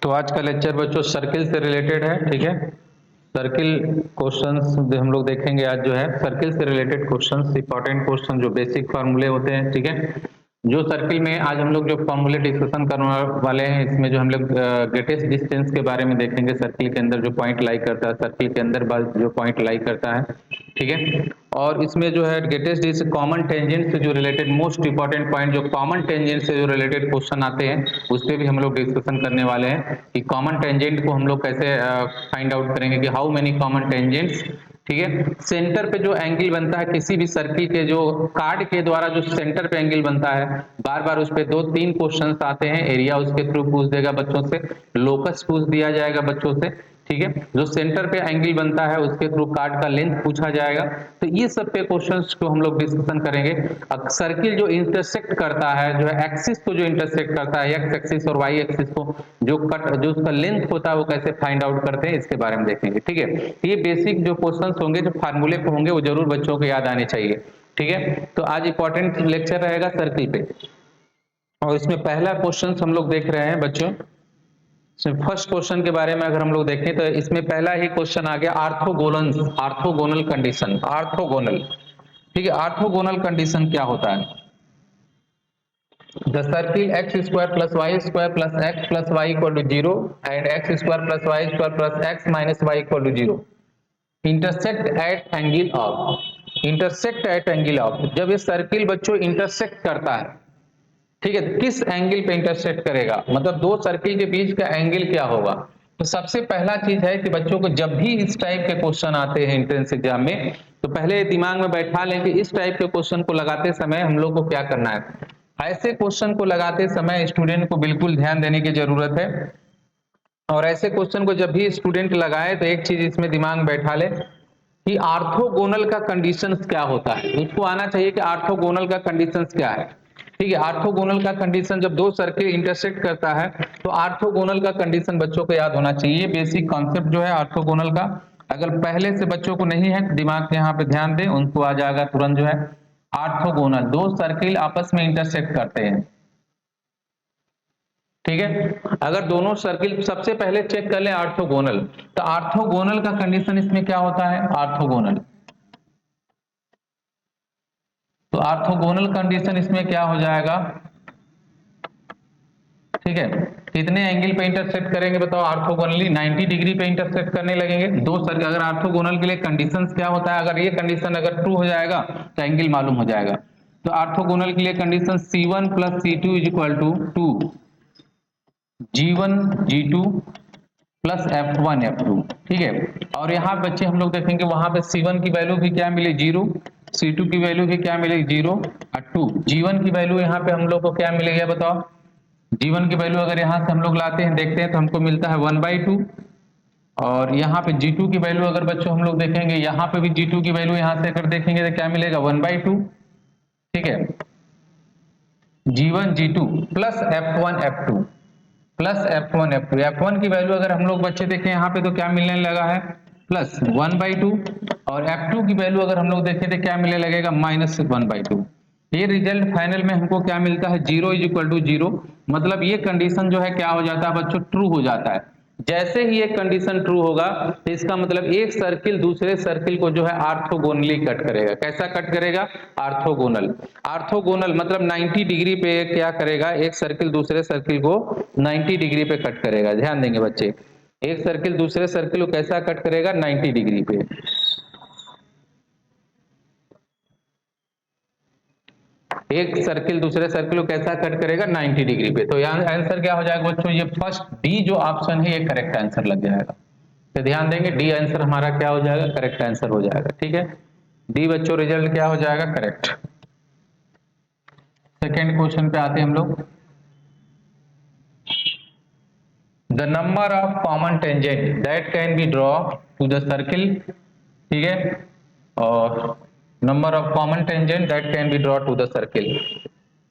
तो आज का लेक्चर बच्चों सर्किल से रिलेटेड है, ठीक है। सर्किल क्वेश्चंस हम लोग देखेंगे आज जो है सर्किल से रिलेटेड क्वेश्चंस, इंपॉर्टेंट क्वेश्चन जो बेसिक फार्मूले होते हैं, ठीक है। जो सर्किल में आज हम लोग जो फार्मूले डिस्कशन करने वाले हैं, इसमें जो हम लोग ग्रेटेस्ट डिस्टेंस के बारे में देखेंगे, सर्किल के अंदर जो पॉइंट लाई करता है, सर्किल के अंदर जो पॉइंट लाई करता है, ठीक है। और इसमें जो है ग्रेटेस्ट डिस्टेंस कॉमन टेंजेंट से जो रिलेटेड मोस्ट इंपॉर्टेंट पॉइंट जो कॉमन टेंजेंट से जो रिलेटेड क्वेश्चन आते हैं, उस पर भी हम लोग डिस्कशन करने वाले हैं कि कॉमन टेंजेंट को हम लोग कैसे फाइंड आउट करेंगे कि हाउ मेनी कॉमन टेंजेंट्स, ठीक है। सेंटर पे जो एंगल बनता है किसी भी सर्किल के, जो कार्ड के द्वारा जो सेंटर पे एंगल बनता है, बार बार उस पे 2-3 क्वेश्चंस आते हैं। एरिया उसके थ्रू पूछ देगा बच्चों से, लोकस पूछ दिया जाएगा बच्चों से, ठीक है। जो सेंटर पे एंगल बनता है उसके थ्रू कार्ड का लेंथ पूछा जाएगा। तो ये सब पे क्वेश्चंस को हम लोग डिस्कशन करेंगे। अब सर्किल जो इंटरसेक्ट करता है, जो है एक्सिस को जो इंटरसेक्ट करता है, एक्स एक्सिस और वाई एक्सिस को जो उसका लेंथ होता है वो कैसे फाइंड आउट करते हैं, इसके बारे में देखेंगे, ठीक है। ये बेसिक जो क्वेश्चंस होंगे, जो फार्मूले पे होंगे, वो जरूर बच्चों को याद आने चाहिए, ठीक है। तो आज इंपॉर्टेंट लेक्चर रहेगा सर्किल पे, और इसमें पहला क्वेश्चन हम लोग देख रहे हैं बच्चों। फर्स्ट क्वेश्चन के बारे में अगर हम लोग देखें तो इसमें पहला ही क्वेश्चन आ गया आर्थोगोनल कंडीशन, आर्थोगोनल, ठीक है। आर्थोगोनल कंडीशन क्या होता है? The circle X square plus Y square plus X plus Y equal to 0 and X square plus Y square plus X minus Y equal to 0 intersect at angle of, intersect at angle of. जब ये circle बच्चों intersect करता है, ठीक है, तो किस angle पे इंटरसेक्ट करेगा, मतलब दो सर्किल के बीच का एंगल क्या होगा। तो सबसे पहला चीज है कि बच्चों को जब भी इस टाइप के क्वेश्चन आते हैं एंट्रेंस एग्जाम में, तो पहले दिमाग में बैठा लें कि इस टाइप के क्वेश्चन को लगाते समय हम लोग को क्या करना है। ऐसे क्वेश्चन को लगाते समय स्टूडेंट को बिल्कुल ध्यान देने की जरूरत है। और ऐसे क्वेश्चन को जब भी स्टूडेंट लगाए तो एक चीज इसमें दिमाग में बैठा ले कि आर्थोगोनल का कंडीशंस क्या होता है। उसको आना चाहिए कि आर्थोगोनल का कंडीशंस क्या है, ठीक है। आर्थोगोनल का कंडीशन, जब दो सर्किल इंटरसेक्ट करता है तो आर्थोगोनल का कंडीशन बच्चों को याद होना चाहिए। बेसिक कॉन्सेप्ट जो है आर्थोगोनल का, अगर पहले से बच्चों को नहीं है दिमाग से यहाँ पे ध्यान दें, उनको आ जाएगा तुरंत जो है आर्थोगोनल। दो सर्किल आपस में इंटरसेक्ट करते हैं, ठीक है। अगर दोनों सर्किल, सबसे पहले चेक कर लें आर्थोगोनल, तो आर्थोगोनल का कंडीशन इसमें क्या होता है, आर्थोगोनल। तो आर्थोगोनल कंडीशन इसमें क्या हो जाएगा, ठीक है। कितने एंगल पे इंटरसेक्ट करेंगे बताओ आर्थोगोनली, 90 डिग्री पे इंटरसेक्ट करने लगेंगे दो सर्किल। अगर आर्थोगोनल के लिए कंडीशंस क्या होता है, अगर ये कंडीशन अगर ट्रू हो जाएगा तो एंगल मालूम हो जाएगा। तो आर्थोगोनल के लिए condition C1 plus C2 is equal to 2 G1 G2 plus F1 F2, ठीक है। और यहाँ बच्चे हम लोग देखेंगे वहां पे C1 की वैल्यू भी क्या मिले 0, C2 की वैल्यू भी क्या मिलेगी 0 और 2। G1 की वैल्यू यहाँ पे हम लोग को क्या मिलेगा बताओ। G1 की वैल्यू अगर यहाँ से हम लोग लाते हैं देखते हैं तो हमको मिलता है 1/2। और यहाँ पे G2 की वैल्यू अगर बच्चों हम लोग देखेंगे, यहाँ पे भी G2 की वैल्यू यहाँ से अगर देखेंगे तो क्या मिलेगा 1/2, ठीक है। G1 G2 plus F1 F2 plus F1 F2, F1 की वैल्यू अगर हम लोग बच्चे देखें यहाँ पे तो क्या मिलने लगा है प्लस 1/2, और F2 की वैल्यू अगर हम लोग देखें तो क्या मिलने लगेगा माइनस 1/2। ये रिजल्ट फाइनल में हमको क्या मिलता है 0 इज इक्वल टू 0। मतलब ये कंडीशन जो है क्या हो जाता है बच्चों, ट्रू हो जाता है। जैसे ही एक कंडीशन ट्रू होगा तो इसका मतलब एक सर्किल दूसरे सर्किल को जो है आर्थोगोनली कट करेगा। कैसा कट करेगा, आर्थोगोनल। आर्थोगोनल मतलब 90 डिग्री पे क्या करेगा, एक सर्किल दूसरे सर्किल को 90 डिग्री पे कट करेगा। ध्यान देंगे बच्चे, एक सर्किल दूसरे सर्किल को कैसा कट करेगा 90 डिग्री पे। एक सर्किल दूसरे सर्किल को कैसा कट करेगा 90 डिग्री पे। तो यहाँ आंसर क्या हो जाएगा बच्चों, ये फर्स्ट डी जो ऑप्शन है ये करेक्ट आंसर लग जाएगा। तो ध्यान देंगे डी आंसर हमारा क्या हो जाएगा, करेक्ट आंसर हो जाएगा, ठीक है। डी बच्चों रिजल्ट क्या हो जाएगा, करेक्ट। सेकेंड क्वेश्चन पे आते हैं हम लोग। The number of common tangent that can be draw two the circle, ठीक है। और number of common tangent that can be draw two the circle,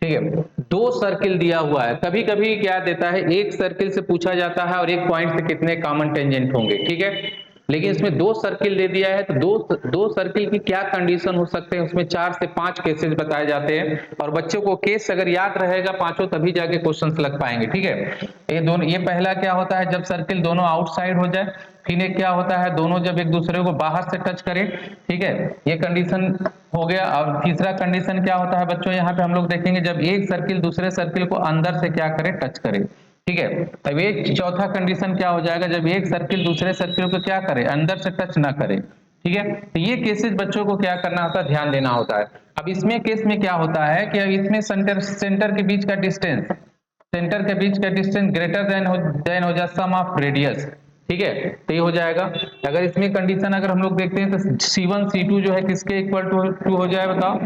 ठीक है। दो सर्किल दिया हुआ है, कभी कभी क्या देता है एक सर्किल से पूछा जाता है और एक पॉइंट से कितने कॉमन टेंजेंट होंगे, ठीक है। लेकिन इसमें 2 सर्किल दे दिया है, तो दो सर्किल की क्या कंडीशन हो सकते हैं, उसमें 4 से 5 केसेस बताए जाते हैं, और बच्चों को केस अगर याद रहेगा पांचों तभी जाके क्वेश्चन लग पाएंगे। ठीक है, ये पहला क्या होता है, जब सर्किल दोनों आउटसाइड हो जाए। फिर एक क्या होता है, दोनों जब एक दूसरे को बाहर से टच करें। ठीक है, ये कंडीशन हो गया। और तीसरा कंडीशन क्या होता है बच्चों, यहाँ पे हम लोग देखेंगे जब एक सर्किल दूसरे सर्किल को अंदर से क्या करे, टच करे। ठीक है, तब एक चौथा कंडीशन क्या हो जाएगा, जब एक सर्किल दूसरे सर्किल को क्या करे, अंदर से टच ना करे। ठीक है, तो ये केसेस बच्चों को क्या करना होता है, ध्यान देना होता है। अब इसमें केस में क्या होता है कि अब इसमें सेंटर के बीच का डिस्टेंस, ग्रेटर देन हो जाए सम ऑफ रेडियस। ठीक है, तो ये हो जाएगा। अगर इसमें कंडीशन अगर हम लोग देखते हैं तो C1 C2 जो है किसके इक्वल टू हो जाए बताओ,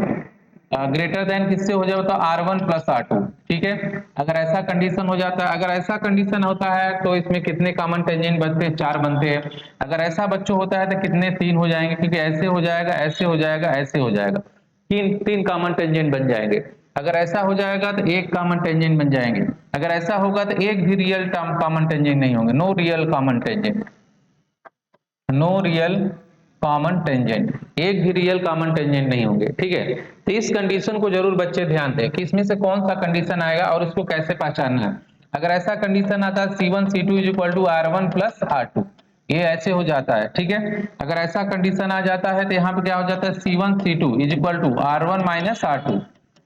ग्रेटर देन किससे हो जाए बताओ, R1 प्लस R2। ठीक है, अगर ऐसा कंडीशन हो जाता है, अगर ऐसा कंडीशन होता है तो इसमें कितने कॉमन टेंजेंट बनते हैं, 4 बनते हैं। अगर ऐसा बच्चों होता है तो कितने, 3 हो जाएंगे, क्योंकि ऐसे हो जाएगा, ऐसे हो जाएगा, ऐसे हो जाएगा, तीन कॉमन टेंजेंट बन जाएंगे। अगर ऐसा हो जाएगा तो एक कॉमन टेंजेंट बन जाएंगे। अगर ऐसा होगा तो एक भी रियल टर्म कॉमन टेंजेंट नहीं होंगे, no real common tangent, no real common tangent, एक भी रियल कॉमन टेंजेंट नहीं होंगे। ठीक है, तो इस कंडीशन को जरूर बच्चे ध्यान दें कि इसमें से कौन सा कंडीशन आएगा और उसको कैसे पहचानना है। अगर ऐसा कंडीशन आता है C1 C2 is equal to R1 plus R2, ये ऐसे हो जाता है। ठीक है, अगर ऐसा कंडीशन आ जाता है तो यहाँ पे क्या हो जाता है, C1 C2 is equal to R1 minus R2।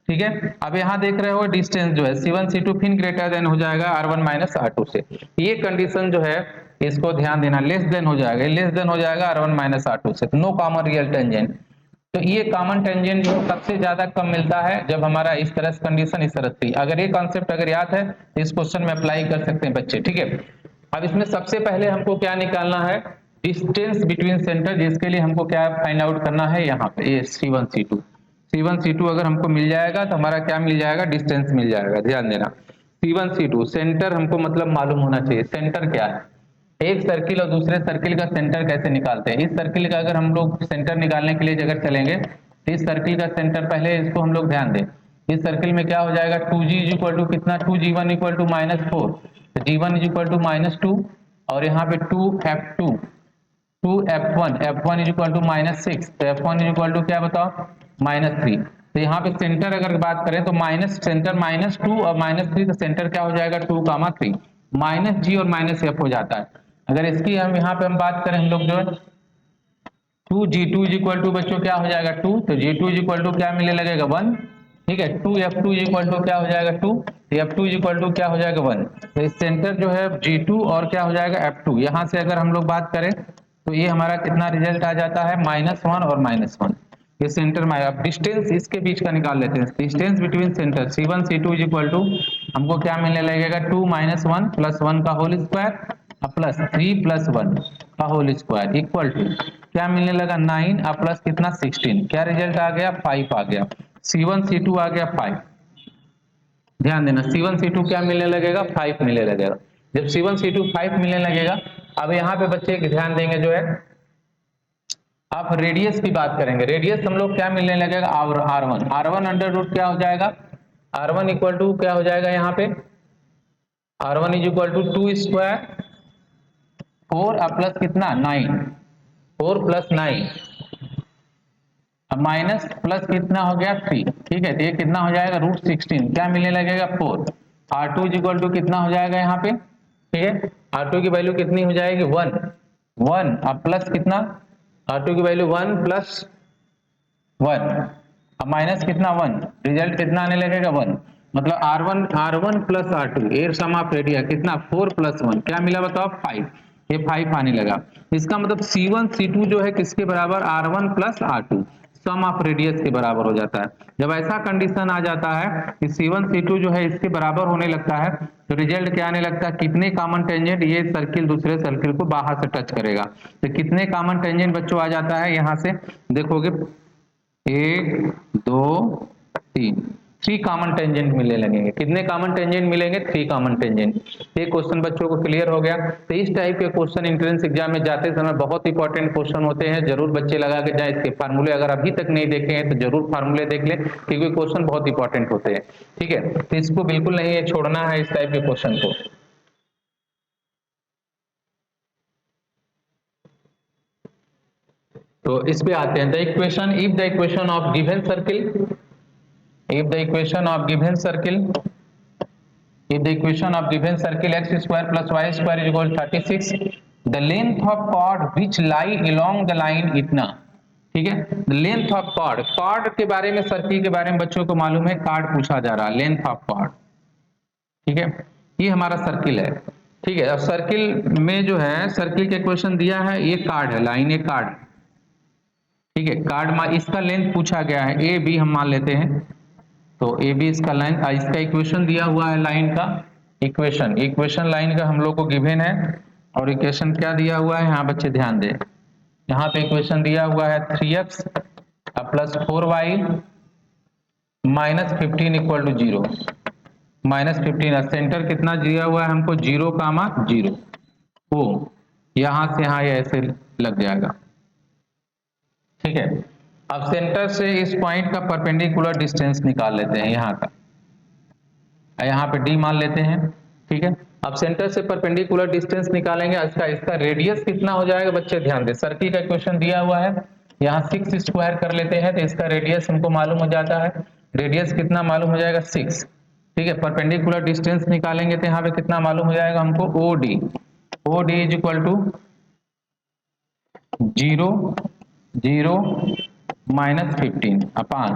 ठीक है, अब यहाँ देख रहे हो डिस्टेंस जो है C1 C2 फिर ग्रेटर देन हो जाएगा R1 माइनस R2 से। ये कंडीशन जो है इसको ध्यान देना, लेस देन हो जाएगा, लेस देन हो जाएगा R1 माइनस R2 से, नो कॉमन रियल टेंजेंट। तो ये कॉमन टेंजेंट जो सबसे ज्यादा कम मिलता है जब हमारा इस तरह से कंडीशन इस तरह से। अगर ये कॉन्सेप्ट अगर याद है तो इस क्वेश्चन में अप्लाई कर सकते हैं बच्चे। ठीक है, अब इसमें सबसे पहले हमको क्या निकालना है, डिस्टेंस बिटवीन सेंटर, जिसके लिए हमको क्या फाइंड आउट करना है, यहाँ पे ये C1 C2 अगर हमको मिल जाएगा तो हमारा क्या मिल जाएगा, डिस्टेंस मिल जाएगा। ध्यान देना, C1 C2 सेंटर हमको मतलब मालूम होना चाहिए, सेंटर क्या है। एक सर्किल और दूसरे सर्किल का सेंटर कैसे निकालते हैं, इस सर्किल का अगर हम लोग सेंटर निकालने के लिए अगर चलेंगे तो इस सर्किल का सेंटर, पहले इसको हम लोग ध्यान दें। इस सर्किल में क्या हो जाएगा, 2G इज इक्वल टू कितना, 2G1 इक्वल टू -4, तो G1 इज इक्वल टू -2, और यहाँ पे 2F2, 2F1 is equal to -6, तो F1 इज इक्वल टू क्या बताओ, -3। तो यहाँ पे सेंटर अगर बात करें तो माइनस सेंटर -2 और -3, तो सेंटर क्या हो जाएगा, 2, 3, -G और -F हो जाता है। अगर इसकी हम यहाँ पे हम बात करें, हम लोग जो है 2G2 इज इक्वल टू बच्चों क्या हो जाएगा 2, तो G2 इज इक्वल टू क्या मिलने लगेगा 1। ठीक है, 2F2 इज इक्वल टू क्या हो जाएगा 2, F2 इज इक्वल टू क्या हो जाएगा 1। तो इस सेंटर जो है G2 और क्या हो जाएगा F2, यहाँ से अगर हम लोग बात करें तो ये हमारा कितना रिजल्ट आ जाता है, -1 और -1। ये सेंटर में, अब डिस्टेंस इसके बीच का निकाल लेते हैं, distance between centre C1 C2 is equal to हमको क्या मिलने लगेगा, 2 - 1 प्लस 1 का होल स्क्वायर प्लस 3 प्लस 1 का होल स्क्वायर इक्वल टू क्या मिलने लगा, 9 और प्लस कितना 16, क्या रिजल्ट आ गया, 5 आ गया। C1 C2 आ गया 5। ध्यान देना, C1 C2 क्या मिलने लगेगा, 5 मिलने लगेगा। जब C1 C2 5 मिलने लगेगा, अब यहाँ पे बच्चे ध्यान देंगे जो है, आप रेडियस की बात करेंगे। रेडियस हम लोग क्या मिलने लगेगा, R1 अंडर रूट क्या हो जाएगा, R1 इक्वल टू क्या हो जाएगा, यहाँ पे R1 is equal to 2 square 4 plus कितना 9, 4 प्लस 9 अब माइनस प्लस कितना हो गया 3। ठीक है, तो ये कितना हो जाएगा, √16 क्या मिलने लगेगा 4। R2 इज इक्वल टू कितना हो जाएगा यहाँ पे, ठीक है, R2 की वैल्यू कितनी हो जाएगी 1 अब प्लस कितना, R2 की वैल्यू 1 प्लस 1 अब माइनस कितना 1, रिजल्ट कितना आने लगेगा 1। मतलब R1 प्लस R2 एर सम ऑफ रेडिया कितना 4 प्लस 1 क्या मिला बताओ 5, ये 5 आने लगा। इसका मतलब C1 C2 जो है किसके बराबर, R1 plus R2 some of radius के बराबर हो जाता है। जब ऐसा कंडीशन आ जाता है कि C1 C2 जो है इसके बराबर होने लगता है, तो रिजल्ट क्या आने लगता है, कितने कॉमन टेंजेंट, ये सर्किल दूसरे सर्किल को बाहर से टच करेगा। तो कितने कॉमन टेंजेंट बच्चों आ जाता है, यहाँ से देखोगे 1 2 3, 3 कॉमन टेंजेंट मिलने लगेंगे। कितने कॉमन टेंजेंट मिलेंगे, 3 कॉमन टेंजेंट। ये क्वेश्चन बच्चों को क्लियर हो गया। तो इस टाइप के क्वेश्चन एंट्रेंस एग्जाम में जाते समय बहुत इंपॉर्टेंट क्वेश्चन होते हैं, जरूर बच्चे लगा के जाए। इसके फार्मूले अगर अभी तक नहीं देखे हैं तो जरूर फार्मूले देख लें, क्योंकि क्वेश्चन बहुत इंपॉर्टेंट होते हैं। ठीक है, तो इसको बिल्कुल नहीं छोड़ना है, इस टाइप के क्वेश्चन को। तो इस पे आते हैं, the equation, if the equation of given circle, if the equation of given circle, if the equation of given circle x square plus y square is equal to 36, the length of chord which lie along the line इतना, ठीक है। the length of chord, chord के बारे में, circle के बारे में बच्चों को मालूम है, कार्ड पूछा जा रहा है, लेंथ ऑफ chord, ठीक है। ये हमारा सर्किल है, ठीक है। अब सर्किल में जो है, सर्किल के क्वेश्चन दिया है, ये कार्ड है, लाइन ए कार्ड, ठीक है। कार्ड इसका लेंथ पूछा गया है, ए बी हम मान लेते हैं, तो ए बी इसका लाइन, इसका इक्वेशन दिया हुआ है लाइन का, इक्वेशन लाइन का हम लोग को गिवन है, और इक्वेशन क्या दिया हुआ है यहाँ बच्चे ध्यान दें, यहाँ पे इक्वेशन दिया हुआ है 3x plus 4y minus 15 equal to 0, minus 15, centre कितना दिया हुआ है हमको 0, 0, ओ यहाँ से यहाँ ये ऐसे लग जाएगा, ठीक है। अब सेंटर से इस पॉइंट का परपेंडिकुलर डिस्टेंस निकाल लेते हैं, यहाँ का, यहाँ पे d मान लेते हैं, ठीक है। अब सेंटर से परपेंडिकुलर डिस्टेंस निकालेंगे, इसका रेडियस कितना हो जाएगा बच्चे ध्यान दें, सर्किल का इक्वेशन दिया हुआ है, यहाँ 6 स्क्वायर कर लेते हैं, तो इसका रेडियस हमको मालूम हो जाता है, रेडियस कितना मालूम हो जाएगा 6, ठीक है। परपेंडिकुलर डिस्टेंस निकालेंगे तो यहाँ पे कितना मालूम हो जाएगा हमको, OD is equal to 0, 0 minus 15 upon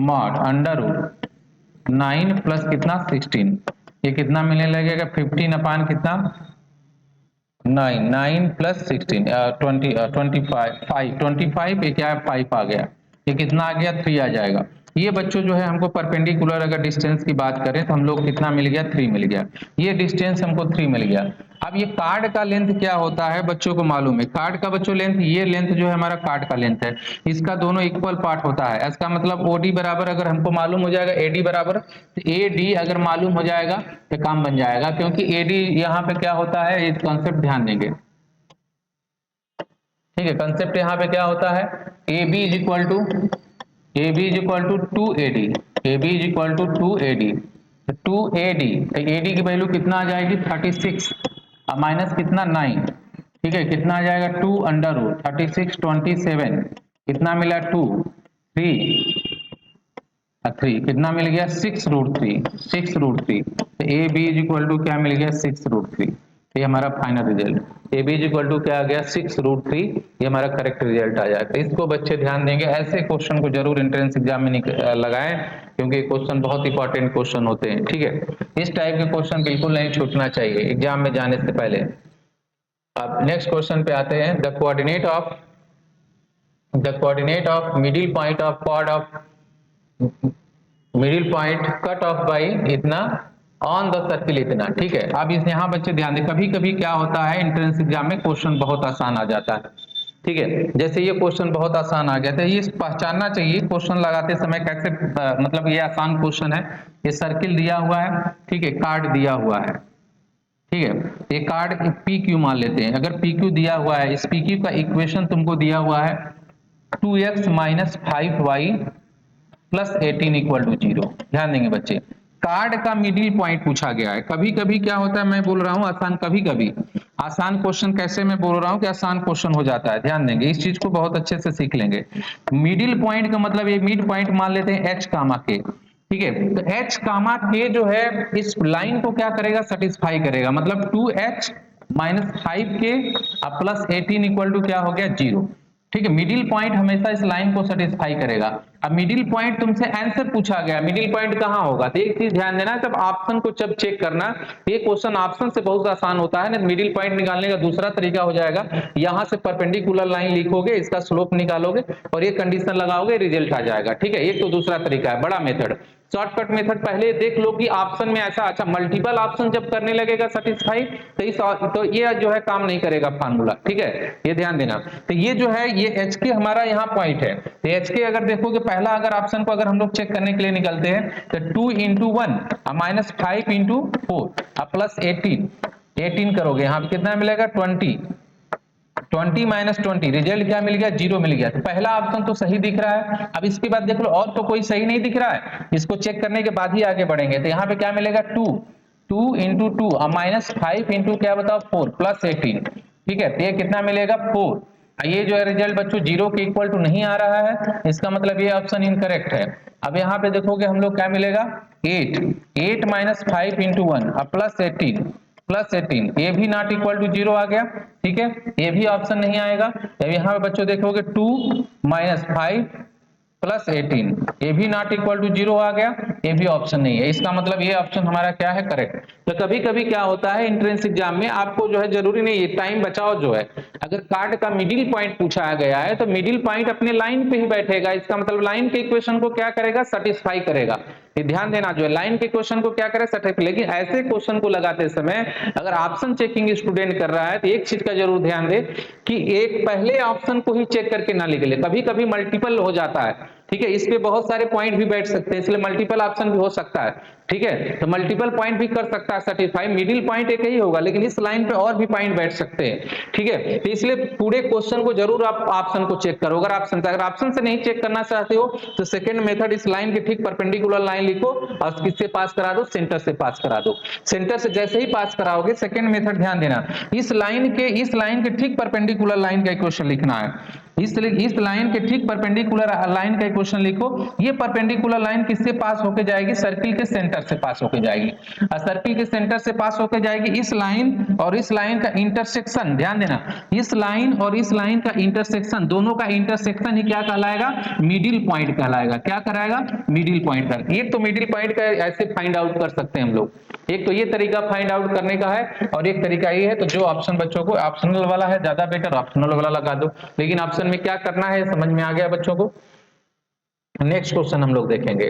mod under root 9 plus कितना 16, ये कितना मिलने लगेगा 15 अपान कितना 9 प्लस 16 25 ये क्या है 5 आ गया, ये कितना आ गया 3 आ जाएगा। ये बच्चों जो है हमको परपेंडिकुलर अगर डिस्टेंस की बात करें तो हम लोग कितना मिल गया 3 मिल गया, ये डिस्टेंस हमको 3 मिल गया। अब ये कार्ड का लेंथ क्या होता है बच्चों को मालूम है, कार्ड का बच्चों लेंथ, ये लेंथ जो है हमारा कार्ड का लेंथ है, इसका दोनों इक्वल पार्ट होता है, इसका मतलब OD बराबर अगर हमको मालूम हो जाएगा, AD बराबर, तो AD अगर मालूम हो जाएगा तो काम बन जाएगा, क्योंकि AD यहाँ पे क्या होता है, ये कॉन्सेप्ट ध्यान देंगे, ठीक है। कंसेप्ट यहाँ पे क्या होता है, AB is equal to 2AD, AB is equal to 2AD, 2AD, तो AD की वैल्यू कितना आ जाएगी 36 और माइनस कितना 9, ठीक है, कितना आ जाएगा 2 अंडर रूट 36 27, कितना मिला 2 3 कितना मिल गया 6 रूट 3, तो AB इज इक्वल टू क्या मिल गया 6 रूट 3, ये हमारा final result, AB is equal to क्या आ गया 6 रूट 3, ये हमारा करेक्ट रिजल्ट आ जाएगा। इसको बच्चे ध्यान देंगे, ऐसे क्वेश्चन को जरूर एंट्रेंस एग्जाम में लगाएं, क्योंकि क्वेश्चन बहुत इंपॉर्टेंट क्वेश्चन होते हैं, ठीक है। इस टाइप के क्वेश्चन बिल्कुल नहीं छूटना चाहिए एग्जाम में जाने से पहले। अब नेक्स्ट क्वेश्चन पे आते हैं, the coordinate of middle point of chord of middle point cut off by इतना ऑन द सर्किल इतना, ठीक है। अब इस यहाँ बच्चे ध्यान दें, कभी कभी क्या होता है एंट्रेंस एग्जाम में क्वेश्चन बहुत आसान आ जाता है, ठीक है। जैसे ये क्वेश्चन बहुत आसान आ गया था, ये पहचानना चाहिए क्वेश्चन लगाते समय कैसे, मतलब ये आसान क्वेश्चन है, ये सर्किल दिया हुआ है, ठीक है, कार्ड दिया हुआ है, ठीक है, ये कार्ड PQ मान लेते हैं, अगर PQ दिया हुआ है, इस PQ का इक्वेशन तुमको दिया हुआ है 2x minus 5y plus 18 equal to 0, ध्यान देंगे बच्चे, कार्ड का मिडिल पॉइंट पूछा गया है। कभी कभी क्या होता है, मैं बोल रहा हूं आसान, कभी कभी आसान क्वेश्चन, कैसे मैं बोल रहा हूं कि आसान क्वेश्चन हो जाता है, ध्यान देंगे, इस चीज को बहुत अच्छे से सीख लेंगे। मिडिल पॉइंट का मतलब ये मिड पॉइंट मान लेते हैं H कामा के, ठीक है, तो H कामा के जो है इस लाइन को क्या करेगा, सेटिस्फाई करेगा, मतलब 2H minus 5K plus 18 equal to क्या हो गया 0, ठीक है। मिडिल पॉइंट हमेशा इस लाइन को सेटिस्फाई करेगा। अब मिडिल पॉइंट तुमसे आंसर पूछा गया, मिडिल पॉइंट कहां होगा, तो एक चीज ध्यान देना, जब ऑप्शन को जब चेक करना, ये क्वेश्चन ऑप्शन से बहुत आसान होता है ना, मिडिल पॉइंट निकालने का दूसरा तरीका हो जाएगा, यहां से परपेंडिकुलर लाइन लिखोगे, इसका स्लोप निकालोगे और ये कंडीशन लगाओगे, रिजल्ट आ जाएगा, ठीक है। एक तो दूसरा तरीका है, बड़ा मेथड, शॉर्टकट मेथड पहले देख लो कि ऑप्शन में ऐसा, अच्छा मल्टीपल ऑप्शन जब करने लगेगा सेटिस्फाई, तो ये जो है काम नहीं करेगा फार्मूला, ठीक है, ये ध्यान देना। तो ये जो है ये HK हमारा यहाँ पॉइंट है, तो HK अगर देखोगे पहला अगर ऑप्शन को अगर हम लोग चेक करने के लिए निकलते हैं, तो 2 into 1 माइनस 5 into 4 प्लस 18 करोगे, यहाँ पे कितना मिलेगा 20 माइनस 20, रिजल्ट क्या मिल गया 0 मिल गया। तो पहला ऑप्शन तो सही दिख रहा है। अब इसके बाद देख लो और तो कोई सही नहीं दिख रहा है, इसको चेक करने के बाद ही आगे बढ़ेंगे। तो यहाँ पे क्या मिलेगा 2 into 2 माइनस 5 into क्या बताओ 4 प्लस 18, ठीक है, तो ये कितना मिलेगा 4 ये जो है रिजल्ट बच्चों 0 के इक्वल टू नहीं आ रहा है, इसका मतलब ये ऑप्शन इनकरेक्ट है। अब यहाँ पे देखोगे हम लोग क्या मिलेगा, 8 माइनस 5 इंटू 1 प्लस 18 ये भी नॉट इक्वल टू 0 आ गया, ठीक है, ये भी ऑप्शन नहीं आएगा। अब यहाँ पे बच्चों देखोगे 2 माइनस 5 प्लस 18 ये भी नॉट इक्वल टू 0 आ गया, ये भी ऑप्शन नहीं है, इसका मतलब ये ऑप्शन हमारा क्या है, करेक्ट। तो कभी कभी क्या होता है एंट्रेंस एग्जाम में आपको जो है जरूरी नहीं है टाइम बचाओ, जो है अगर कार्ड का मिडिल पॉइंट पूछा गया है तो मिडिल पॉइंट अपने लाइन पे ही बैठेगा, इसका मतलब लाइन के इक्वेशन को क्या करेगा, सेटिस्फाई करेगा। ये ध्यान देना, जो है लाइन के क्वेश्चन को क्या करे, सेटिस्फाई। लेकिन ऐसे क्वेश्चन को लगाते समय अगर ऑप्शन चेकिंग स्टूडेंट कर रहा है तो एक चीज का जरूर ध्यान दे कि एक पहले ऑप्शन को ही चेक करके ना लिख ले, कभी कभी मल्टीपल हो जाता है, ठीक है, इस पे बहुत सारे पॉइंट भी बैठ सकते हैं, इसलिए मल्टीपल ऑप्शन भी हो सकता है, ठीक है, तो मल्टीपल पॉइंट भी कर सकता है सेटिस्फाई, मिडिल पॉइंट एक ही होगा लेकिन इस लाइन पे और भी पॉइंट बैठ सकते हैं, ठीक है, तो इसलिए पूरे क्वेश्चन को जरूर आप ऑप्शन को चेक करो। अगर ऑप्शन से नहीं चेक करना चाहते हो तो सेकंड मेथड, इस लाइन के ठीक परपेंडिकुलर लाइन लिखो और किससे पास करा दो, सेंटर से पास करा दो। सेंटर से जैसे ही पास कराओगे, सेकंड मेथड ध्यान देना, इस लाइन के ठीक परपेंडिकुलर लाइन का इक्वेशन लिखना है, इस लाइन के ठीक परपेंडिकुलर लाइन का इक्वेशन लिखो। ये परपेंडिकुलर लाइन किससे पास होके जाएगी, सर्किल के सेंटर से पास होके जाएगी, और सर्किल के सेंटर से पास होके जाएगी। इस लाइन और इस लाइन का इंटरसेक्शन, ध्यान देना, इस लाइन और इस लाइन का इंटरसेक्शन, दोनों का इंटरसेक्शन ही क्या कहलाएगा, मिडिल पॉइंट कहलाएगा। क्या कराएगा, मिडिल पॉइंट का। एक तो मिडिल पॉइंट का ऐसे फाइंड आउट कर सकते हैं हम लोग, एक तो ये तरीका फाइंड आउट करने का है और एक तरीका ये है, तो जो ऑप्शन बच्चों को ऑप्शनल वाला है ज्यादा बेटर, ऑप्शनल वाला लगा दो। लेकिन ऑप्शन में क्या करना है समझ में आ गया बच्चों को। नेक्स्ट क्वेश्चन हम लोग देखेंगे,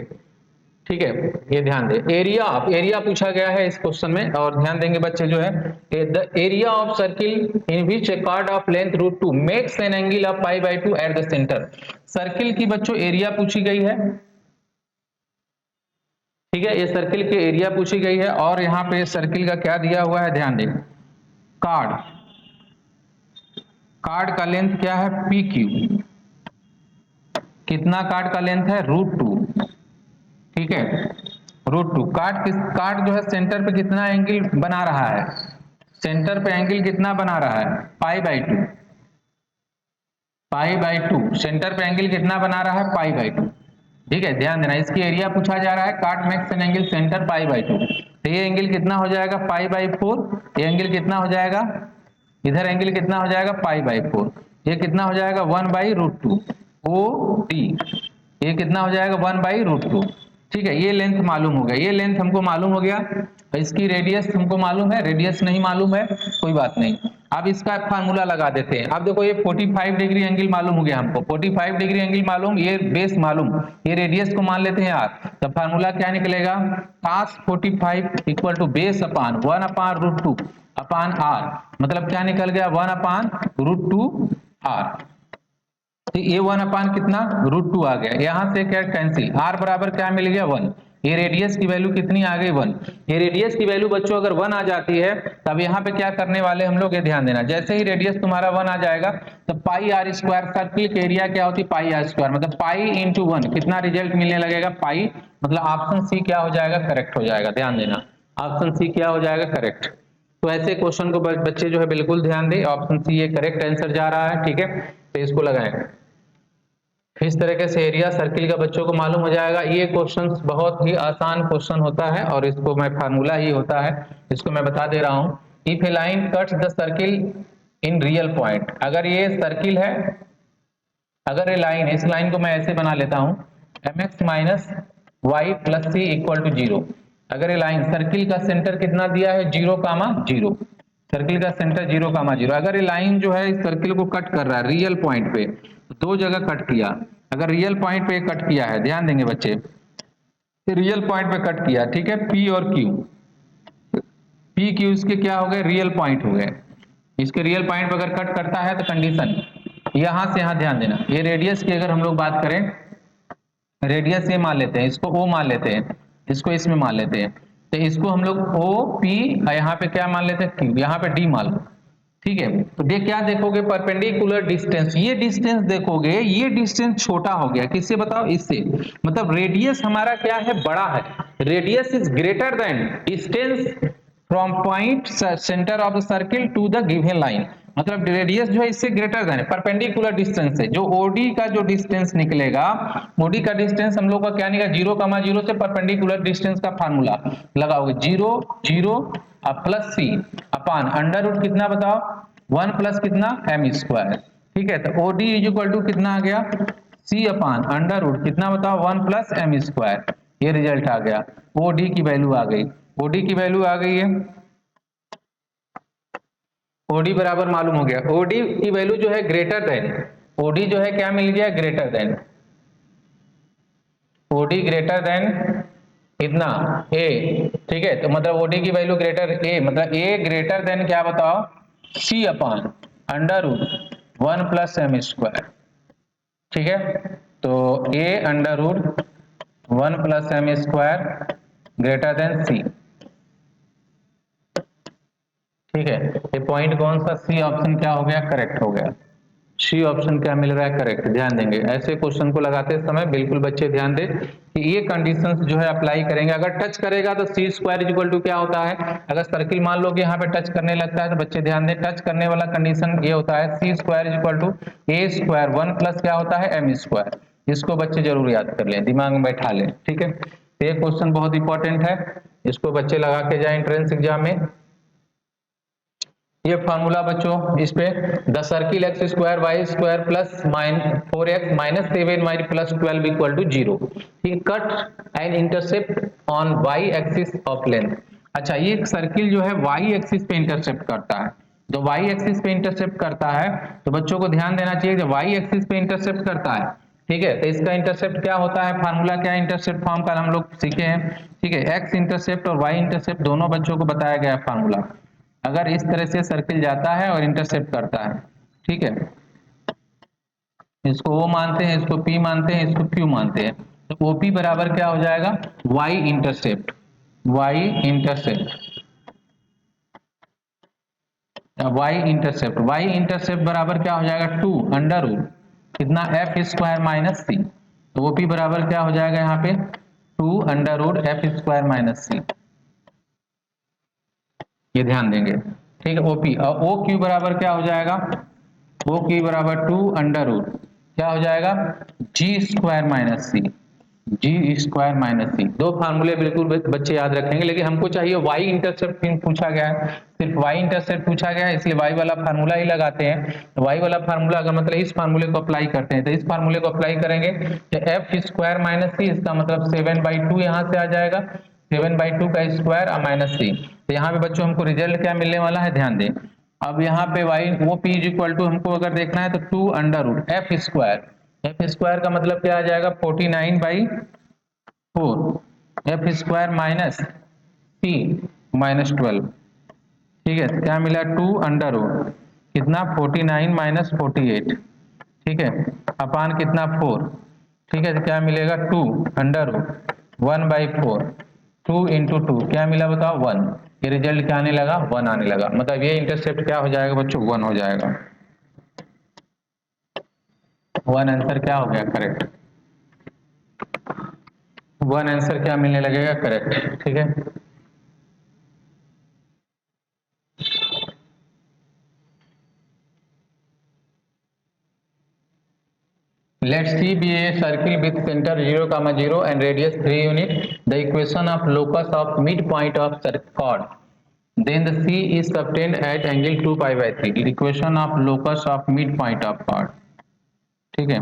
ठीक है, ये ध्यान दे, एरिया पूछा गया है इस क्वेश्चन में, और ध्यान देंगे बच्चे जो है, the area of circle in which a chord of length √2 makes an angle of π/2 at the centre. Circle की बच्चों एरिया पूछी गई है, ठीक है, ये सर्किल की एरिया पूछी गई है, और यहाँ पे सर्किल का क्या दिया हुआ है, ध्यान दें, कार्ड का लेंथ क्या है, PQ, कितना कार्ड का लेंथ है, √2, ठीक है, √2। कार्ड जो है सेंटर पे कितना एंगल बना रहा है, सेंटर पे एंगल कितना बना रहा है, π/2, सेंटर पे एंगल कितना बना रहा है, π/2, ठीक है, ध्यान देना, इसकी एरिया पूछा जा रहा है, chord makes an angle centre π/2, तो ये एंगल कितना हो जाएगा, π/4, ये एंगल कितना हो जाएगा, इधर एंगल कितना हो जाएगा, π/4, ये कितना हो जाएगा, 1/√2 OD, ये कितना हो जाएगा, 1/√2, ठीक है, ये लेंथ मालूम हो गया, ये लेंथ हमको मालूम हो गया, इसकी रेडियस हमको मालूम है, रेडियस नहीं मालूम है, कोई बात नहीं। अब इसका फार्मूला लगा देते हैं। अब देखो ये 45 डिग्री एंगल मालूम हो गया हमको, 45 डिग्री एंगल मालूम, ये बेस मालूम, ये रेडियस को मान लेते हैं यार, तो फार्मूला क्या निकलेगा, cos 45 equal to base upon 1/√2 upon r, मतलब क्या निकल गया, 1/√2 r, तो ये 1 कितना, √2 आ गया, यहां से क्या कैंसिल, r बराबर क्या मिल गया, 1, ये रेडियस की वैल्यू कितनी आ गई, 1, ये रेडियस की वैल्यू बच्चों अगर 1 आ जाती है तब यहाँ पे क्या करने वाले हम लोग, ये ध्यान देना, जैसे ही रेडियस तुम्हारा 1 आ जाएगा तो πr², सर्किल की एरिया क्या होती है, πr², मतलब π×1 कितना रिजल्ट मिलने लगेगा, पाई, मतलब ऑप्शन सी क्या हो जाएगा, करेक्ट हो जाएगा, ध्यान देना, ऑप्शन सी क्या हो जाएगा, करेक्ट। तो ऐसे क्वेश्चन को बच्चे जो है बिल्कुल ध्यान दे, ऑप्शन सी ये करेक्ट आंसर जा रहा है, ठीक है, तो इसको लगाएं। इस तरीके से एरिया सर्किल का बच्चों को मालूम हो जाएगा। ये क्वेश्चंस बहुत ही आसान क्वेश्चन होता है और इसको मैं फार्मूला ही होता है, इसको मैं बता दे रहा हूं। If A line cuts the circle in real point, अगर ये सर्किल है, अगर ये लाइन है, इस लाइन को मैं ऐसे बना लेता हूं, mx minus Y plus C equal to 0। अगर ये लाइन, सर्किल का सेंटर कितना दिया है, 0,0, सर्किल का सेंटर 0,0। अगर ये लाइन जो है इस सर्किल को कट कर रहा है रियल पॉइंट पे, दो जगह कट किया, अगर रियल पॉइंट पे कट किया है, ध्यान देंगे बच्चे, रियल पॉइंट पे कट किया, ठीक है, P और Q, PQ इसके क्या हो गए, रियल पॉइंट हो गए, इसके रियल पॉइंट पे अगर कट करता है तो कंडीशन यहां से यहां, ध्यान देना, ये रेडियस की अगर हम लोग बात करें, रेडियस ये मान लेते हैं, इसको O मान लेते हैं, इसको इसमें मान लेते हैं, तो इसको हम लोग OP, यहाँ पे क्या मान लेते हैं, Q, यहाँ पे D मान लो, ठीक है। तो क्या देखोगे, परपेंडिकुलर डिस्टेंस, ये डिस्टेंस देखोगे, ये डिस्टेंस छोटा हो गया, किससे बताओ, इससे, मतलब रेडियस हमारा क्या है, बड़ा है, radius is greater than distance from point centre of the circle to the given line, मतलब रेडियस जो है इससे ग्रेटर देन परपेंडिकुलर डिस्टेंस है, जो ओडी का जो डिस्टेंस निकलेगा, ओडी का डिस्टेंस हम लोग का क्या निकलेगा, 0,0 से परपेंडिकुलर डिस्टेंस का फार्मूला लगाओगे, 0 0 प्लस सी अपान अंडर रूट कितना बताओ, 1 प्लस कितना एम स्क्वायर। ठीक है, तो ओडी इज इक्वल टू कितना आ गया, सी अपान अंडर रूट कितना बताओ, 1 प्लस एम स्क्वायर। ये रिजल्ट आ गया, ओडी की वैल्यू आ गई, ओडी की वैल्यू आ गई है, ओडी बराबर मालूम हो गया, ओडी की वैल्यू जो है ग्रेटर देन, ओडी जो है क्या मिल गया, greater than, OD greater than कितना ए। ठीक है, तो मतलब ओडी की वैल्यू ग्रेटर ए, मतलब ए ग्रेटर देन क्या बताओ, C upon under root 1 plus M square. ठीक है, तो A under root 1 plus M square greater than C. ठीक है, ये पॉइंट कौन सा, सी ऑप्शन क्या हो गया, करेक्ट हो गया, सी ऑप्शन क्या मिल रहा है, करेक्ट। ध्यान देंगे ऐसे क्वेश्चन को लगाते समय, बिल्कुल बच्चे ध्यान दें कि ये कंडीशंस जो है अप्लाई करेंगे। अगर टच करेगा तो सी स्क्वायर इज इक्वल टू क्या होता है, अगर सर्किल मान लो कि यहाँ पे टच करने लगता है तो बच्चे ध्यान दें, टच करने वाला कंडीशन ये होता है, C square is equal to A square 1 plus क्या होता है एम स्क्वायर। इसको बच्चे जरूर याद कर लें, दिमाग में बैठा लें। ठीक है, ये क्वेश्चन बहुत इंपॉर्टेंट है, इसको बच्चे लगा के जाए एंट्रेंस एग्जाम में। ये फार्मूला बच्चों इस पे, the circle X square Y square plus 4x minus 7y plus 12 equal to 0, ठीक, cut and intercept on Y axis of length. अच्छा, ये सर्किल जो है वाई एक्सिस पे इंटरसेप्ट करता है, जो वाई एक्सिस पे इंटरसेप्ट करता है तो बच्चों को ध्यान देना चाहिए, जब वाई एक्सिस पे इंटरसेप्ट करता है, ठीक है, तो इसका इंटरसेप्ट क्या होता है, फार्मूला क्या है इंटरसेप्ट फॉर्म का, हम लोग सीखे हैं। ठीक है, एक्स इंटरसेप्ट और वाई इंटरसेप्ट दोनों बच्चों को बताया गया है फार्मूला। अगर इस तरह से सर्किल जाता है और इंटरसेप्ट करता है, ठीक है, इसको ओ मानते हैं, इसको पी मानते हैं, इसको क्यू मानते हैं, तो ओपी बराबर क्या हो जाएगा, Y intercept, Y intercept, Y intercept, Y intercept बराबर क्या हो जाएगा, 2 अंडर रूट कितना एफ स्क्वायर माइनस सी, तो ओपी बराबर क्या हो जाएगा यहाँ पे 2 under root F square minus C. ये ध्यान देंगे। ठीक है, ओपी और ओ क्यू बराबर क्या हो जाएगा, ओ क्यू बराबर 2 अंडर रूट क्या हो जाएगा, जी स्क्वायर माइनस सी, जी स्क्वायर माइनस सी। दो फार्मूले बिल्कुल बच्चे याद रखेंगे, लेकिन हमको चाहिए वाई इंटरसेप्ट पूछा गया है, सिर्फ वाई इंटरसेप्ट पूछा गया है, इसलिए वाई वाला फार्मूला ही लगाते हैं। तो वाई वाला फार्मूला अगर मतलब इस फार्मूले को अप्लाई करते हैं, तो इस फार्मूले को अप्लाई करेंगे तो एफ स्क्वायर माइनस सी, इसका मतलब 7/2 यहाँ से आ जाएगा, 7/2 का स्क्वायर और माइनस सी। तो यहाँ पे बच्चों हमको रिजल्ट क्या मिलने वाला है, ध्यान दें। अब यहाँ पे वाई वो पी इज इक्वल टू हमको अगर देखना है तो 2 under root F square, F square का मतलब क्या आ जाएगा 49/4 F square minus C minus 12। ठीक है, तो क्या मिला 2 अंडर रूट कितना 49 माइनस 48, ठीक है, अपान कितना 4। ठीक है, तो क्या मिलेगा 2 अंडर रूट 1/4, 2 इंटू 2 क्या मिला बताओ 1। ये रिजल्ट क्या आने लगा, 1 आने लगा, मतलब ये इंटरसेप्ट क्या हो जाएगा बच्चों, 1 हो जाएगा। 1 आंसर क्या हो गया, करेक्ट। 1 आंसर क्या मिलने लगेगा, करेक्ट। ठीक है, let's see be a circle with center 0,0 and radius 3 unit, the equation of locus of midpoint of chord, then the C is obtained at angle 2π/3, equation of locus of midpoint of chord। ठीक है,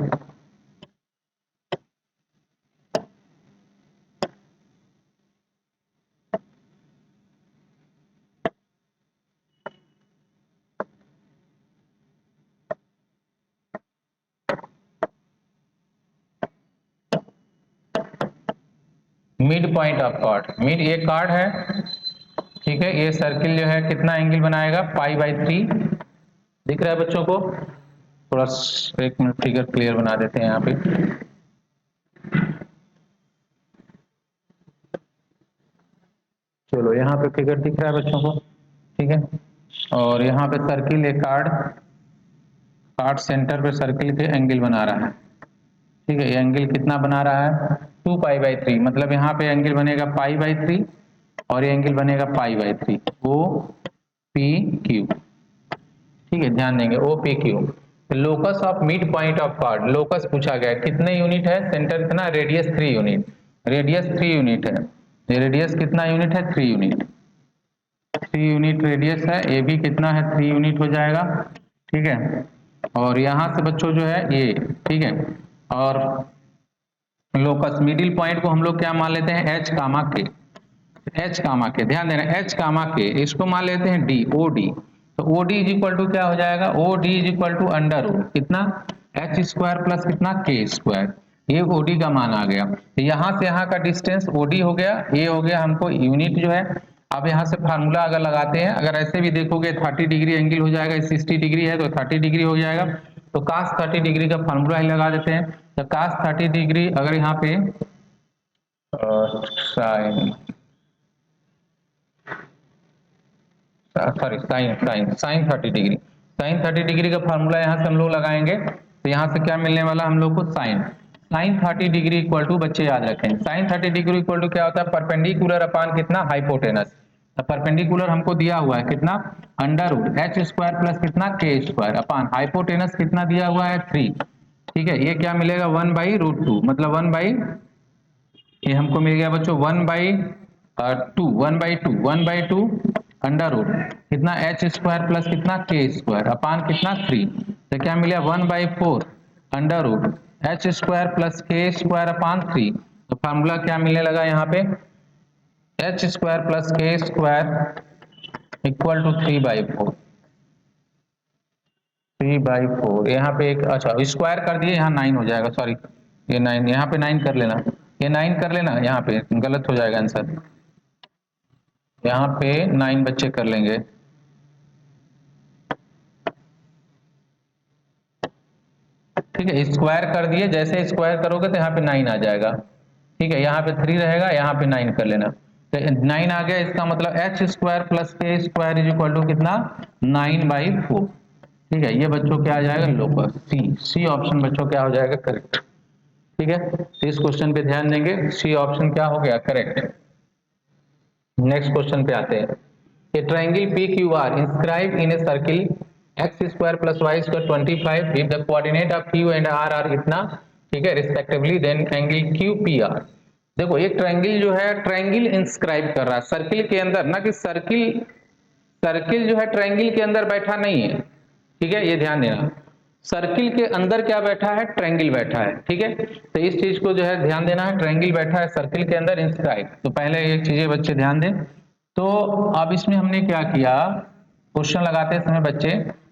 mid point of card, mid ये card है, ठीक है, ये circle जो है कितना एंगल बनाएगा, π/3 दिख रहा है बच्चों को। थोड़ा एक मिनट फिगर क्लियर बना देते हैं यहाँ पे। चलो यहाँ पे फिगर दिख रहा है बच्चों को, ठीक है, और यहाँ पे सर्किल ये कार्ड, कार्ड सेंटर पे सर्किल के एंगल बना रहा है। ठीक है, ये एंगल कितना बना रहा है 2π/3, मतलब यहाँ पे एंगल बनेगा π/3 और ये एंगल बनेगा π/3, ओ पी क्यू। ठीक ठीक है, ध्यान देंगे OPQ। Locus of mid point of chord, locus पूछा गया कितने यूनिट है, सेंटर कितना, रेडियस 3 यूनिट, रेडियस 3 यूनिट है, रेडियस कितना यूनिट है, 3 यूनिट, 3 यूनिट रेडियस है, ए भी कितना है, 3 यूनिट हो जाएगा, ठीक है। और यहाँ से बच्चों जो है ये, ठीक है, और लोकस मिडिल पॉइंट को हम लोग क्या मान लेते हैं, एच कामा के, एच कामा के, ध्यान देना, एच कामा के, इसको मान लेते हैं डी, ओ डी। तो O D is equal to क्या हो जाएगा, O D is equal to under root कितना, एच स्क्वायर प्लस कितना, के स्क्वायर, ये ओ डी का मान आ गया। तो यहाँ से यहाँ का डिस्टेंस ओ डी हो गया, ये हो गया हमको यूनिट जो है। अब यहाँ से फार्मूला अगर लगाते हैं, अगर ऐसे भी देखोगे 30 डिग्री एंगल हो जाएगा, 60 डिग्री है तो 30 डिग्री हो जाएगा, तो कास 30 डिग्री का फार्मूला ही लगा देते हैं। तो कास 30 डिग्री अगर यहाँ पे sine, sorry sine 30 degree, sine 30 degree का फार्मूला यहाँ से हम लोग लगाएंगे, तो यहाँ से क्या मिलने वाला हम लोग को, साइन 30 डिग्री इक्वल टू, बच्चे याद रखें, साइन 30 डिग्री इक्वल टू क्या होता है, परपेंडिकुलर अपान कितना, हाइपोटेनस। परपेंडिकुलर हमको दिया हुआ है कितना, under root H square plus कितना, के स्क्वायर अपान हाइपोटेनस कितना दिया हुआ है, 3, ठीक है। ये क्या मिलेगा, 1/√2, मतलब 1 बाई, ये हमको मिल गया बच्चों 1/2, 1/2 अंडर रूट कितना, एच स्क्वायर प्लस कितना, के स्क्वायर अपान कितना, 3, तो क्या मिला 1/4 under root H square plus K square upon 3। तो फार्मूला क्या मिलने लगा यहाँ पे, H square plus K square equal to 3/4, 3/4, यहाँ पे एक, अच्छा स्क्वायर कर दिए, यहाँ 9 हो जाएगा, सॉरी ये 9, यहाँ पे 9 कर लेना, ये 9 कर लेना, यहाँ पे गलत हो जाएगा आंसर, यहाँ पे 9 बच्चे कर लेंगे, ठीक है, स्क्वायर कर दिए, जैसे स्क्वायर करोगे तो यहाँ पे 9 आ जाएगा, ठीक है, यहाँ पे 3 रहेगा, यहाँ पे 9 कर लेना, तो 9 आ गया, इसका मतलब H square plus K square is equal to कितना, 9/4, ठीक है। ये बच्चों क्या आ जाएगा, लोकस, सी ऑप्शन बच्चों क्या हो जाएगा, करेक्ट, ठीक है। तो इस क्वेश्चन पे ध्यान देंगे, सी ऑप्शन क्या हो गया, करेक्ट। नेक्स्ट क्वेश्चन पे आते हैं, a triangle P Q R inscribe in a circle X square plus Y square 25 if the coordinate of Q and R are इतना, ठीक है, respectively, then angle Q P R. देखो एक triangle जो है, ट्रायंगल इंस्क्राइब कर रहा है सर्किल के अंदर, ना कि सर्किल, सर्किल जो है ट्रायंगल के अंदर बैठा नहीं है, ठीक है, ये ध्यान देना, सर्किल के अंदर क्या बैठा है, ट्रायंगल बैठा है, ठीक है। तो इस चीज को जो है ध्यान देना है, ट्रायंगल बैठा है सर्किल के अंदर इंस्क्राइब, तो पहले ये चीजें बच्चे ध्यान दें। तो अब इसमें हमने क्या किया, क्वेश्चन लगाते समय बच्चे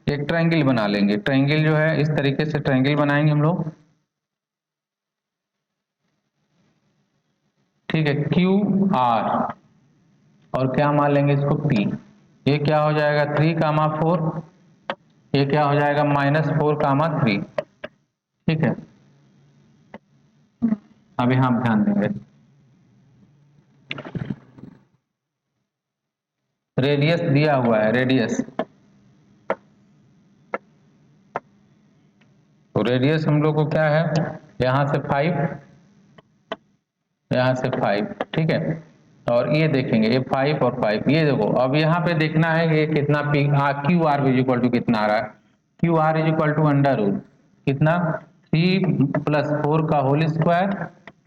एक ट्रायंगल बना लेंगे, ट्रायंगल जो है इस तरीके से ट्रायंगल बनाएंगे हम लोग, ठीक है, क्यू आर, और क्या मान लेंगे इसको पी, ये क्या हो जाएगा 3,4, ये क्या हो जाएगा -4,3, ठीक है। अब यहां आप ध्यान देंगे, रेडियस दिया हुआ है, रेडियस, तो रेडियस हम लोग को क्या है, यहां से 5, यहां से 5, ठीक है, और ये देखेंगे ये 5 और 5, ये देखो अब यहाँ पे देखना है ये कितना P Q R is equal to कितना आ रहा है, Q R is equal to under root कितना, 3 + 4 का होल स्क्वायर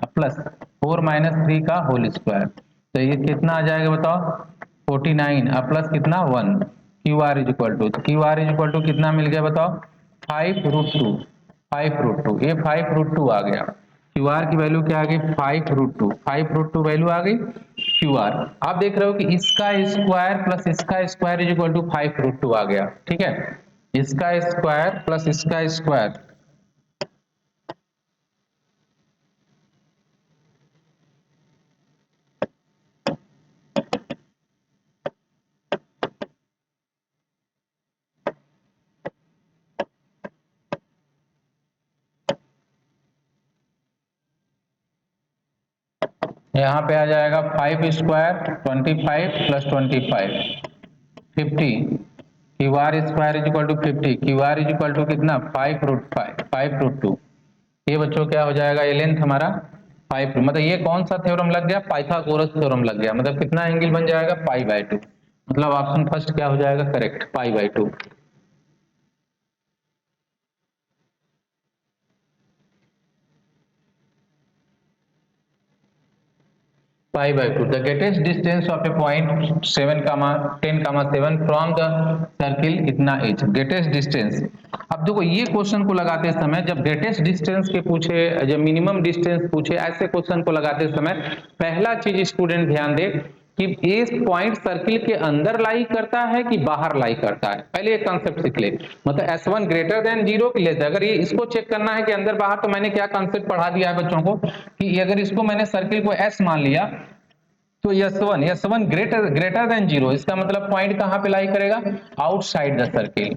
प्लस 4 - 3 का होल स्क्वायर, तो ये कितना आ जाएगा बताओ, 49 प्लस कितना 1, Q R is equal to, Q R is equal to कितना मिल गया बताओ, 5√2, 5√2, ये 5√2 आ गया, क्यू आर की वैल्यू क्या आ गई, 5√2, 5√2 वैल्यू आ गई क्यू आर। आप देख रहे हो कि इसका स्क्वायर प्लस इसका स्क्वायर इज इक्वल टू 5√2 आ गया, ठीक है, इसका स्क्वायर प्लस इसका स्क्वायर, यहाँ पे आ जाएगा 5 square 25 plus 25 50, Q R square is equal to 50, Q R is equal to कितना 5√5, 5√2, ये बच्चों क्या हो जाएगा, ये लेंथ हमारा 5, मतलब ये कौन सा थ्योरम लग गया, पाइथागोरस थ्योरम लग गया, मतलब कितना एंगल बन जाएगा, π/2, मतलब ऑप्शन फर्स्ट क्या हो जाएगा, correct, π/2। 5/2 the greatest distance of a point 7, 10, 7 from the circle इतना एज ग्रेटेस्ट डिस्टेंस। अब देखो ये क्वेश्चन को लगाते समय जब ग्रेटेस्ट डिस्टेंस के पूछे, जब मिनिमम डिस्टेंस पूछे, ऐसे क्वेश्चन को लगाते समय पहला चीज स्टूडेंट ध्यान दे कि इस पॉइंट सर्किल के अंदर लाई करता है कि बाहर लाई करता है, पहले ये कॉन्सेप्ट सीख ले। मतलब S1 ग्रेटर देन 0 के लिए अगर ये इसको चेक करना है कि अंदर बाहर, तो मैंने क्या कॉन्सेप्ट पढ़ा दिया है बच्चों को कि अगर इसको मैंने सर्किल को S मान लिया तो S1 ग्रेटर देन 0, इसका मतलब पॉइंट कहां पे लाई करेगा, आउटसाइड द सर्किल।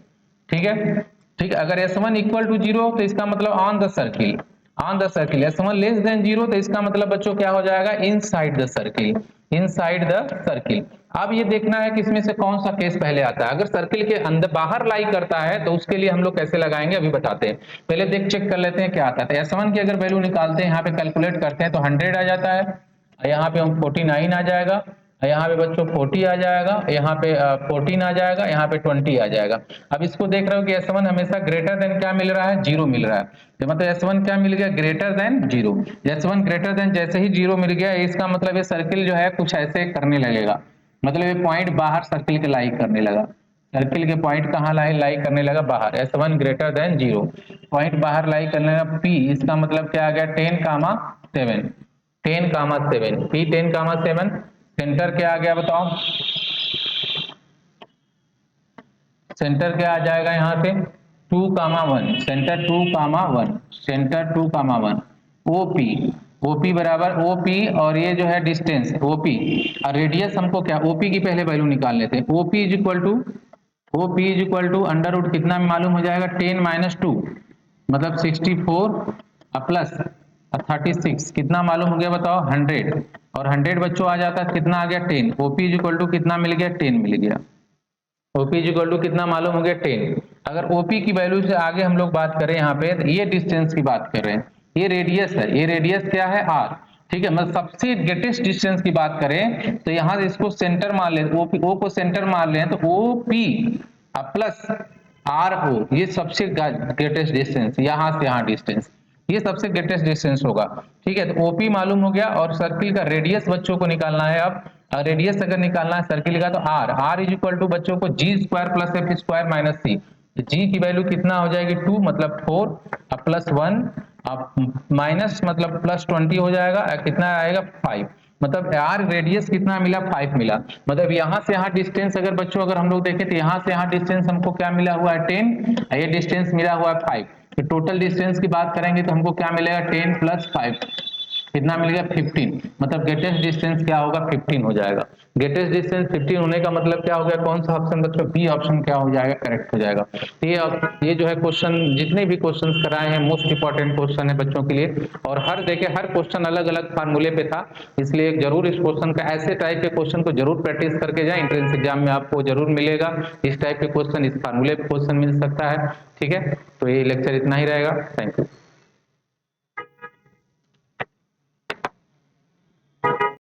ठीक है, ठीक है। अगर S1 इक्वल टू 0 तो इसका मतलब on the circle, S1 less than 0 तो इसका मतलब बच्चों क्या हो जाएगा, inside the circle, inside the circle. अब ये देखना है कि इसमें से कौन सा केस पहले आता है। अगर सर्किल के अंदर बाहर लाई करता है तो उसके लिए हम लोग कैसे लगाएंगे अभी बताते हैं। पहले देख चेक कर लेते हैं क्या आता है। S1 की अगर वैल्यू निकालते हैं, यहाँ पे कैलकुलेट करते हैं तो 100 आ जाता है, यहाँ पे 49 आ जाएगा, यहाँ पे बच्चों 40 आ जाएगा, यहाँ पे 14 आ जाएगा, यहाँ पे 20 आ जाएगा। अब इसको देख रहे हो कि S1 हमेशा ग्रेटर देन क्या मिल रहा है, 0 मिल रहा है। मतलब S1 क्या मिल गया, greater then 0। S1 greater than जैसे ही 0 मिल गया, इसका मतलब ये सर्किल जो है कुछ ऐसे करने लगेगा, मतलब ये पॉइंट बाहर सर्किल के लाई करने लगा, सर्किल के पॉइंट कहाँ लाई करने लगा, बाहर। S1 ग्रेटर देन 0, पॉइंट बाहर लाई करने लगा। P इसका मतलब क्या आ गया, 10, 7 P 10, 7 सेंटर क्या आ गया बताओ, सेंटर क्या आ जाएगा यहाँ पे 2, 1 सेंटर 2, 1 सेंटर 2, 1 ओपी बराबर ओपी, और ये जो है डिस्टेंस ओपी और रेडियस हमको क्या, ओपी की पहले वैल्यू निकाल लेते हैं। OP is equal to under root कितना मालूम हो जाएगा, 10 - 2 मतलब 64 प्लस 36 कितना मालूम हो गया बताओ, 100, और 100 बच्चों आ जाता है कितना आ गया, 10। ओपी इज इक्वल टू कितना मिल गया, 10 मिल गया। ओपी इज इक्वल टू कितना मालूम हो गया, 10। अगर ओपी की वैल्यू से आगे हम लोग बात करें, यहाँ पे ये डिस्टेंस की बात कर रहे हैं, ये रेडियस है, ये रेडियस क्या है, आर। ठीक है, मतलब सबसे ग्रेटेस्ट डिस्टेंस की बात करें तो यहाँ से इसको सेंटर मान ले, ओ को सेंटर मान ले तो ओपी प्लस आर ओ, ये सबसे ग्रेटेस्ट डिस्टेंस, यहाँ से यहाँ डिस्टेंस, ये सबसे ग्रेटेस्ट डिस्टेंस होगा। ठीक है, तो ओपी मालूम हो गया, और सर्किल का रेडियस बच्चों को निकालना है। अब रेडियस अगर निकालना है सर्किल का तो आर इज इक्वल टू बच्चों को G² प्लस F² माइनस सी। जी की वैल्यू कितना हो जाएगी, 2 मतलब 4 प्लस 1 माइनस मतलब प्लस 20 हो जाएगा, कितना आएगा 5। मतलब आर रेडियस कितना मिला, 5 मिला। मतलब यहाँ से यहाँ डिस्टेंस अगर बच्चों अगर हम लोग देखें तो यहाँ से यहाँ डिस्टेंस हमको क्या मिला हुआ है, 10, ये डिस्टेंस मिला हुआ है 5। तो टोटल डिस्टेंस की बात करेंगे तो हमको क्या मिलेगा, 10 + 5 कितना मिल गया, 15। मतलब ग्रेटेस्ट डिस्टेंस क्या होगा, 15 हो जाएगा। ग्रेटेस्ट डिस्टेंस 15 होने का मतलब क्या हो गया, कौन सा ऑप्शन बच्चों, बी ऑप्शन क्या हो जाएगा, करेक्ट हो जाएगा। ये जो है क्वेश्चन, जितने भी क्वेश्चंस कराए हैं मोस्ट इंपॉर्टेंट क्वेश्चन है बच्चों के लिए, और हर हर क्वेश्चन अलग अलग फार्मूले पे था, इसलिए जरूर इस क्वेश्चन का, ऐसे टाइप के क्वेश्चन को जरूर प्रैक्टिस करके जाए, एंट्रेंस एग्जाम में आपको जरूर मिलेगा इस टाइप के क्वेश्चन, इस फार्मूले पे क्वेश्चन मिल सकता है। ठीक है, तो ये लेक्चर इतना ही रहेगा, थैंक यू।